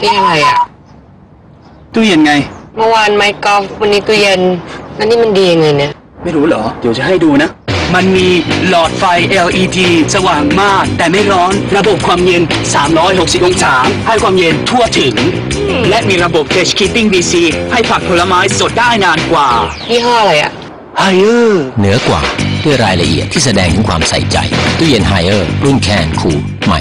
นี่อะไรอ่ะตู้เย็นไงเมื่อวานไมค์กอล์ฟวันนี้ตู้เย็นแล้วนี่มันดียังไงเนี่ยไม่รู้เหรอเดี๋ยวจะให้ดูนะมันมีหลอดไฟ LED สว่างมากแต่ไม่ร้อนระบบความเย็น360องศาให้ความเย็นทั่วถึงและมีระบบ Flash Keeping DC ให้ผักผลไม้สดได้นานกว่ายี่ห้ออะไรอ่ะ Haier เหนือกว่าด้วยรายละเอียดที่แสดงถึงความใส่ใจตู้เย็น Haier รุ่นแคนคูลใหม่